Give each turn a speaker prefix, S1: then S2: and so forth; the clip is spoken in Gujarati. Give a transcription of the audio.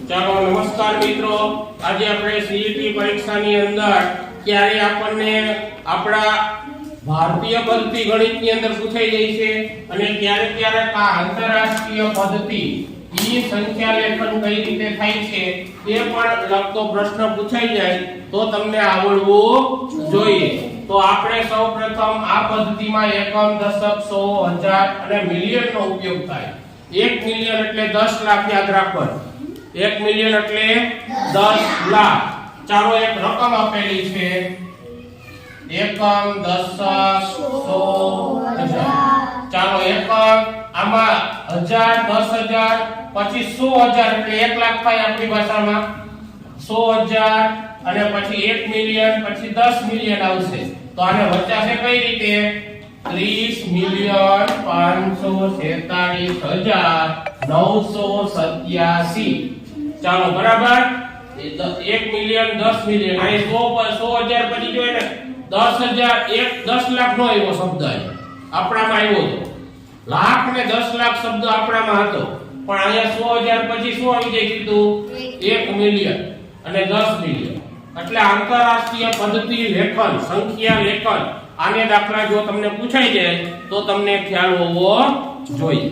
S1: ચાલો નમસ્કાર મિત્રો, આજે આપણે સીઈટી પરીક્ષાની અંદર ક્યારે આપણને આપણા ભારતીય પદ્ધતિ ગણિતની અંદર પૂછાઈ જાય છે અને ક્યારે આ આંતરરાષ્ટ્રીય પદ્ધતિ ઈ સંખ્યા લેખન કઈ રીતે થાય છે તે પણ લગતો પ્રશ્ન પૂછાઈ જાય તો તમને આવડવું જોઈએ। તો આપણે સૌપ્રથમ આ પદ્ધતિમાં એકમ, દશક, સો, હજાર અને મિલિયન નો ઉપયોગ થાય। 1 મિલિયન એટલે 10 લાખ યાદ રાખવાનું। 1 મિલિયન એટલે 10 લાખ। ચાલો એક રકમ આપેલી છે એકમ, દશક, સો, હજાર। ચાલો એકમ આમાં 1000, 10000 પછી 100000 એટલે 1 લાખ થાય આપણી ભાષામાં। 100000 અને પછી 1 મિલિયન પછી 10 મિલિયન આવશે। તો આને વચાશે કઈ રીતે? 30,46,987। ચાલો બરાબર। 1 મિલિયન 10 મિલિયન આ 100,000 પછી જોઈએ ને 10,000 10 લાખ નો એવો શબ્દ આપણામાં આવ્યો હતો। લાખ ને 10 લાખ શબ્દ આપણામાં હતો પણ અહીંયા 100,000 પછી શું આવી જાય કીધું? 1 મિલિયન અને 10 મિલિયન। એટલે આંતરરાષ્ટ્રીય પદ્ધતિ લેખન, સંખ્યા લેખન, આને દાખલા જો તમને પૂછાઈ જાય તો તમને ખ્યાલ હોવો જોઈએ।